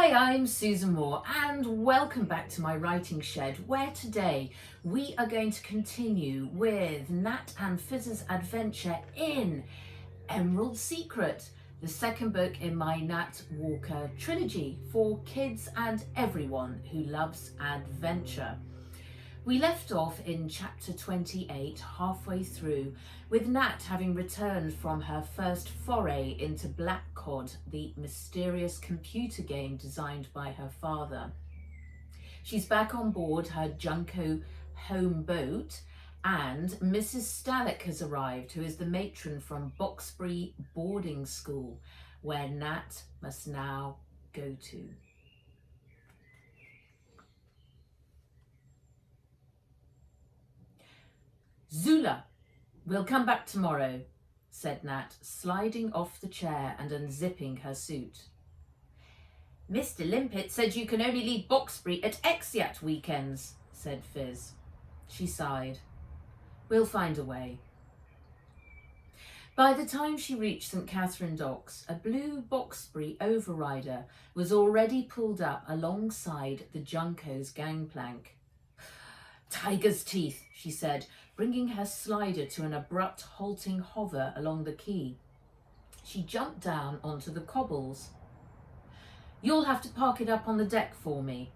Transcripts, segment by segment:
Hi, I'm Susan Moore and welcome back to my writing shed, where today we are going to continue with Nat and Fizz's adventure in Emerald Secret, the second book in my Nat Walker Trilogy for kids and everyone who loves adventure. We left off in chapter 28, halfway through, with Nat having returned from her first foray into Black Cod, the mysterious computer game designed by her father. She's back on board her Junco home boat, and Mrs. Stalick has arrived, who is the matron from Boxbury boarding school, where Nat must now go to. Zula, we'll come back tomorrow, said Nat, sliding off the chair and unzipping her suit. Mr. Limpet said you can only leave Boxbury at Exeat weekends, said Fizz. She sighed. We'll find a way. By the time she reached St. Catherine Docks, a blue Boxbury overrider was already pulled up alongside the Junco's gangplank. Tiger's teeth, she said, bringing her slider to an abrupt halting hover along the quay. She jumped down onto the cobbles. You'll have to park it up on the deck for me.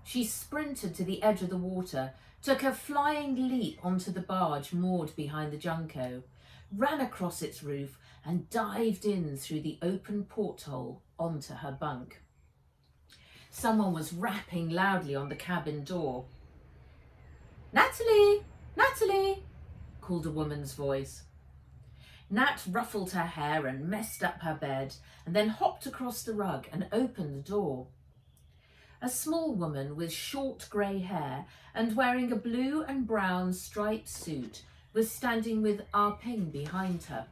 She sprinted to the edge of the water, took a flying leap onto the barge moored behind the Junco, ran across its roof and dived in through the open porthole onto her bunk. Someone was rapping loudly on the cabin door. Natalie! Natalie! Called a woman's voice. Nat ruffled her hair and messed up her bed, and then hopped across the rug and opened the door. A small woman with short grey hair and wearing a blue and brown striped suit was standing with Ah Ping behind her.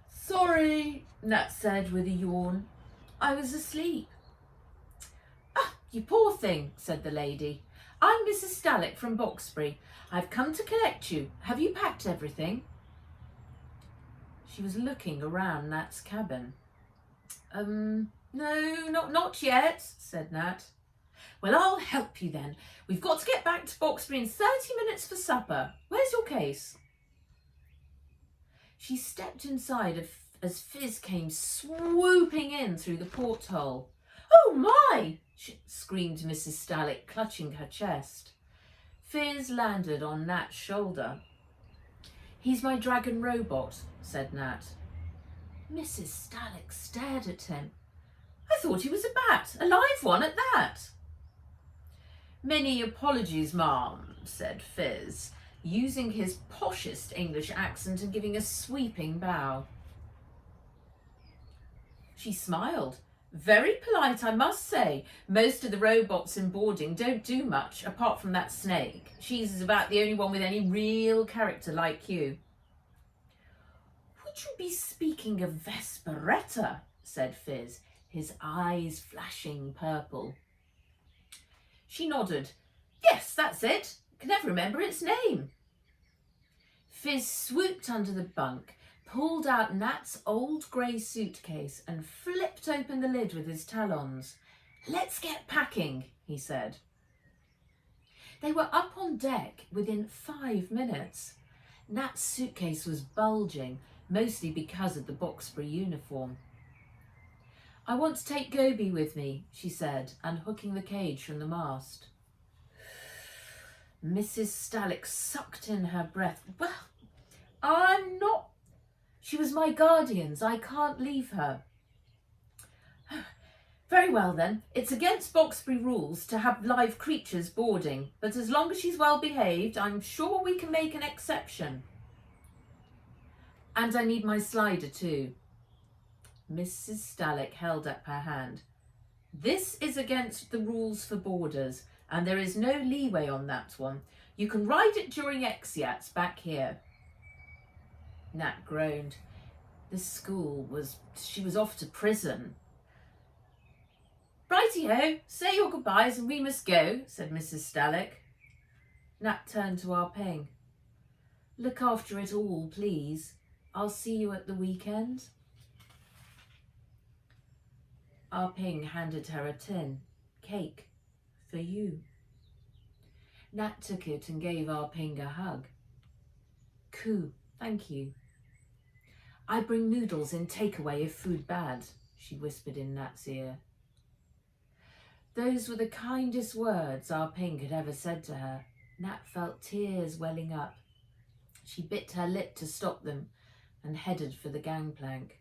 Sorry, Nat said with a yawn. I was asleep. Ah, you poor thing, said the lady. I'm Mrs. Stalick from Boxbury. I've come to collect you. Have you packed everything? She was looking around Nat's cabin. No, not yet, said Nat. Well, I'll help you then. We've got to get back to Boxbury in 30 minutes for supper. Where's your case? She stepped inside as Fizz came swooping in through the porthole. Oh my! Screamed Mrs. Stalick, clutching her chest. Fizz landed on Nat's shoulder. He's my dragon robot, said Nat. Mrs. Stalick stared at him. I thought he was a bat, a live one at that. Many apologies, ma'am, said Fizz, using his poshest English accent and giving a sweeping bow. She smiled. Very polite, I must say. Most of the robots in boarding don't do much, apart from that snake. She's about the only one with any real character like you. Would you be speaking of Vesperetta? Said Fizz, his eyes flashing purple. She nodded. Yes, that's it. I can never remember its name. Fizz swooped under the bunk, pulled out Nat's old grey suitcase and flipped open the lid with his talons. Let's get packing, he said. They were up on deck within 5 minutes. Nat's suitcase was bulging, mostly because of the Boxbury uniform. I want to take Gobi with me, she said, unhooking the cage from the mast. Mrs. Stalick sucked in her breath. Well, I'm not... She was my guardian's. I can't leave her. Very well then. It's against Boxbury rules to have live creatures boarding, but as long as she's well behaved, I'm sure we can make an exception. And I need my slider too. Mrs. Stalick held up her hand. This is against the rules for boarders, and there is no leeway on that one. You can ride it during exeats back here. Nat groaned. This school she was off to prison. Righty-ho, say your goodbyes and we must go, said Mrs. Stalick. Nat turned to Ah Ping. Look after it all, please. I'll see you at the weekend. Ah Ping handed her a tin. Cake. For you. Nat took it and gave Ah Ping a hug. Coo, thank you. I bring noodles in takeaway if food bad, she whispered in Nat's ear. Those were the kindest words Ah Ping had ever said to her. Nat felt tears welling up. She bit her lip to stop them and headed for the gangplank.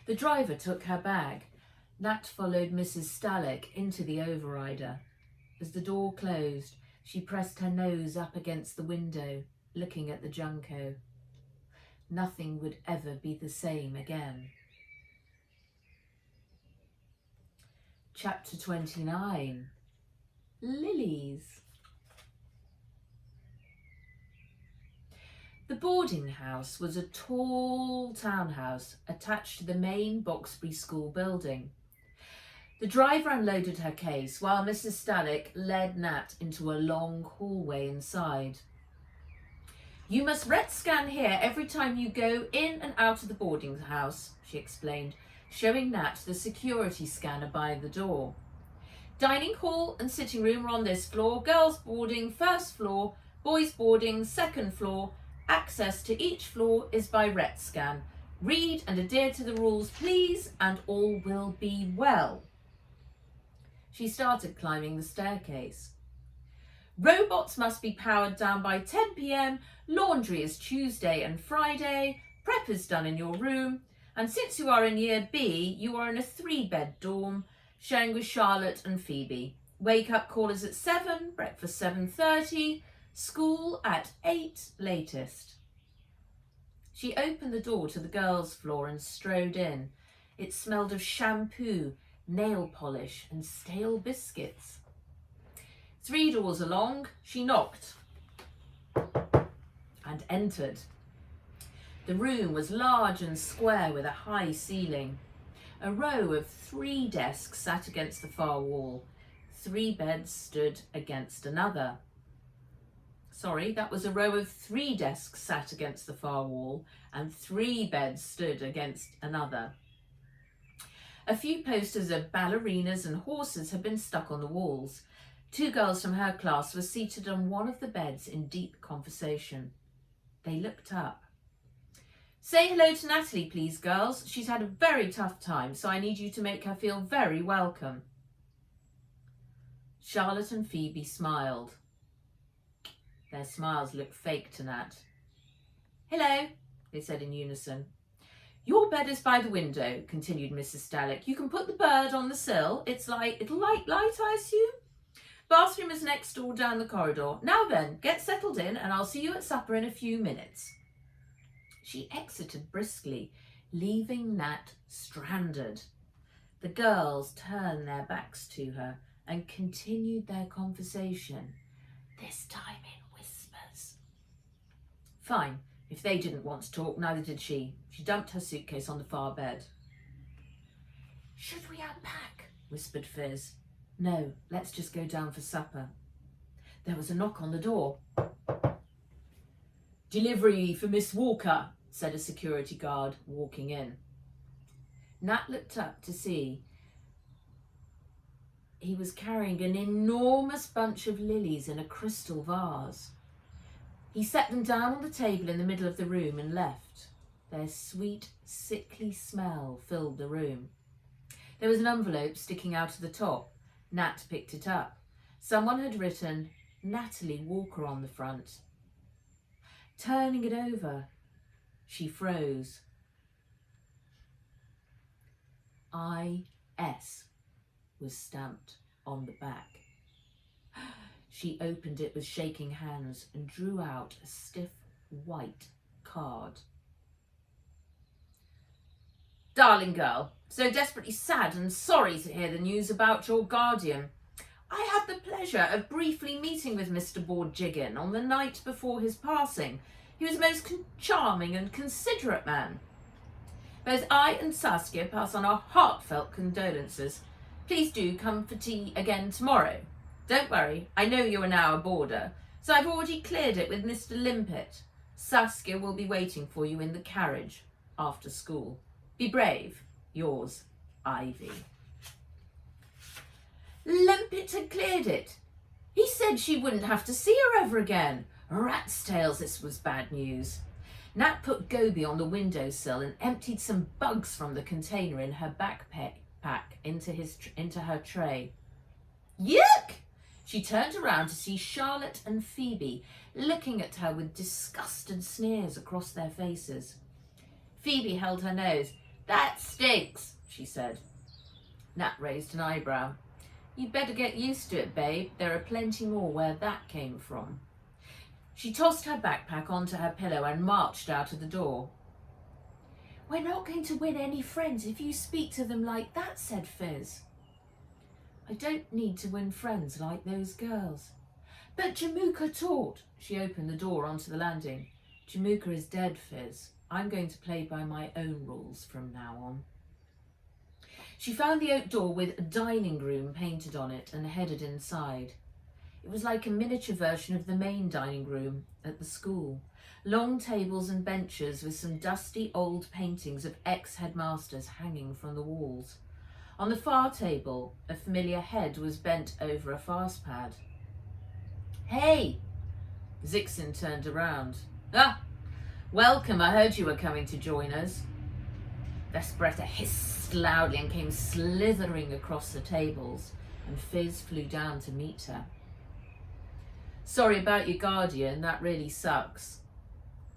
The driver took her bag. Nat followed Mrs. Stalick into the overrider. As the door closed, she pressed her nose up against the window, looking at the Junco. Nothing would ever be the same again. Chapter 29. Lilies. The boarding house was a tall townhouse attached to the main Boxbury School building. The driver unloaded her case while Mrs. Stalick led Nat into a long hallway inside. You must RET scan here every time you go in and out of the boarding house, she explained, showing Nat the security scanner by the door. Dining hall and sitting room are on this floor, girls boarding first floor, boys boarding second floor. Access to each floor is by RET scan. Read and adhere to the rules, please, and all will be well. She started climbing the staircase. Robots must be powered down by 10 p.m. Laundry is Tuesday and Friday. Prep is done in your room. And since you are in Year B, you are in a 3-bed dorm, sharing with Charlotte and Phoebe. Wake-up call is at 7, breakfast 7:30, school at 8 latest. She opened the door to the girls' floor and strode in. It smelled of shampoo, nail polish and stale biscuits. 3 doors along, she knocked and entered. The room was large and square with a high ceiling. A row of 3 desks sat against the far wall. 3 beds stood against another. Sorry, that was a row of 3 desks sat against the far wall and 3 beds stood against another. A few posters of ballerinas and horses had been stuck on the walls. 2 girls from her class were seated on one of the beds in deep conversation. They looked up. Say hello to Natalie, please, girls. She's had a very tough time, so I need you to make her feel very welcome. Charlotte and Phoebe smiled. Their smiles looked fake to Nat. Hello, they said in unison. Your bed is by the window, continued Mrs. Stalick. You can put the bird on the sill. It'll light, I assume. Bathroom is next door down the corridor. Now then, get settled in and I'll see you at supper in a few minutes. She exited briskly, leaving Nat stranded. The girls turned their backs to her and continued their conversation, this time in whispers. Fine, if they didn't want to talk, neither did she. She dumped her suitcase on the far bed. Should we unpack? Whispered Fizz. No, let's just go down for supper. There was a knock on the door. Delivery for Miss Walker, said a security guard, walking in. Nat looked up to see he was carrying an enormous bunch of lilies in a crystal vase. He set them down on the table in the middle of the room and left. Their sweet, sickly smell filled the room. There was an envelope sticking out of the top. Nat picked it up. Someone had written Natalie Walker on the front. Turning it over, she froze. I.S. was stamped on the back. She opened it with shaking hands and drew out a stiff white card. Darling girl, so desperately sad and sorry to hear the news about your guardian. I had the pleasure of briefly meeting with Mr. Bourne-Jiggin on the night before his passing. He was a most charming and considerate man. Both I and Saskia pass on our heartfelt condolences. Please do come for tea again tomorrow. Don't worry, I know you are now a boarder, so I've already cleared it with Mr. Limpet. Saskia will be waiting for you in the carriage after school. Be brave. Yours, Ivy. Limpet had cleared it. He said she wouldn't have to see her ever again. Rat's tails, this was bad news. Nat put Goby on the windowsill and emptied some bugs from the container in her backpack into her tray. Yuck! She turned around to see Charlotte and Phoebe looking at her with disgusted sneers across their faces. Phoebe held her nose. That stinks, she said. Nat raised an eyebrow. You'd better get used to it, babe. There are plenty more where that came from. She tossed her backpack onto her pillow and marched out of the door. We're not going to win any friends if you speak to them like that, said Fizz. I don't need to win friends like those girls. But Jamuka taught. She opened the door onto the landing. Jamuka is dead, Fizz. I'm going to play by my own rules from now on. She found the oak door with a dining room painted on it and headed inside. It was like a miniature version of the main dining room at the school. Long tables and benches with some dusty old paintings of ex-headmasters hanging from the walls. On the far table, a familiar head was bent over a fast pad. Hey! Zixin turned around. Ah! Welcome, I heard you were coming to join us. Vesperetta hissed loudly and came slithering across the tables, and Fizz flew down to meet her. Sorry about your guardian, that really sucks.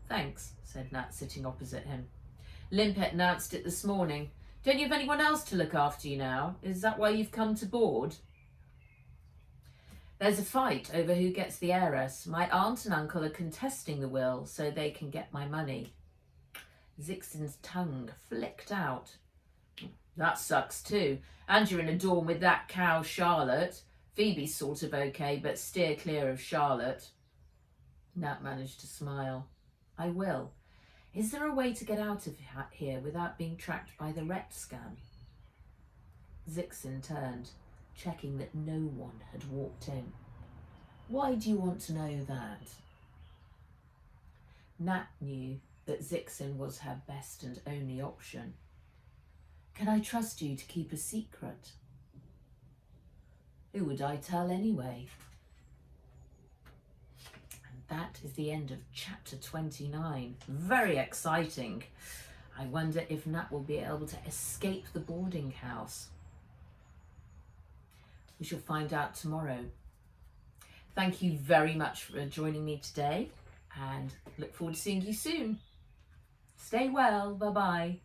Thanks, said Nat, sitting opposite him. Limpet announced it this morning. Don't you have anyone else to look after you now? Is that why you've come to board? There's a fight over who gets the heiress. My aunt and uncle are contesting the will so they can get my money. Zixin's tongue flicked out. That sucks too. And you're in a dorm with that cow Charlotte. Phoebe's sort of okay, but steer clear of Charlotte. Nat managed to smile. I will. Is there a way to get out of here without being tracked by the ret scan? Zixin turned, checking that no one had walked in. Why do you want to know that? Nat knew that Zixin was her best and only option. Can I trust you to keep a secret? Who would I tell anyway? And that is the end of chapter 29. Very exciting. I wonder if Nat will be able to escape the boarding house. We shall find out tomorrow. Thank you very much for joining me today and look forward to seeing you soon. Stay well. Bye-bye.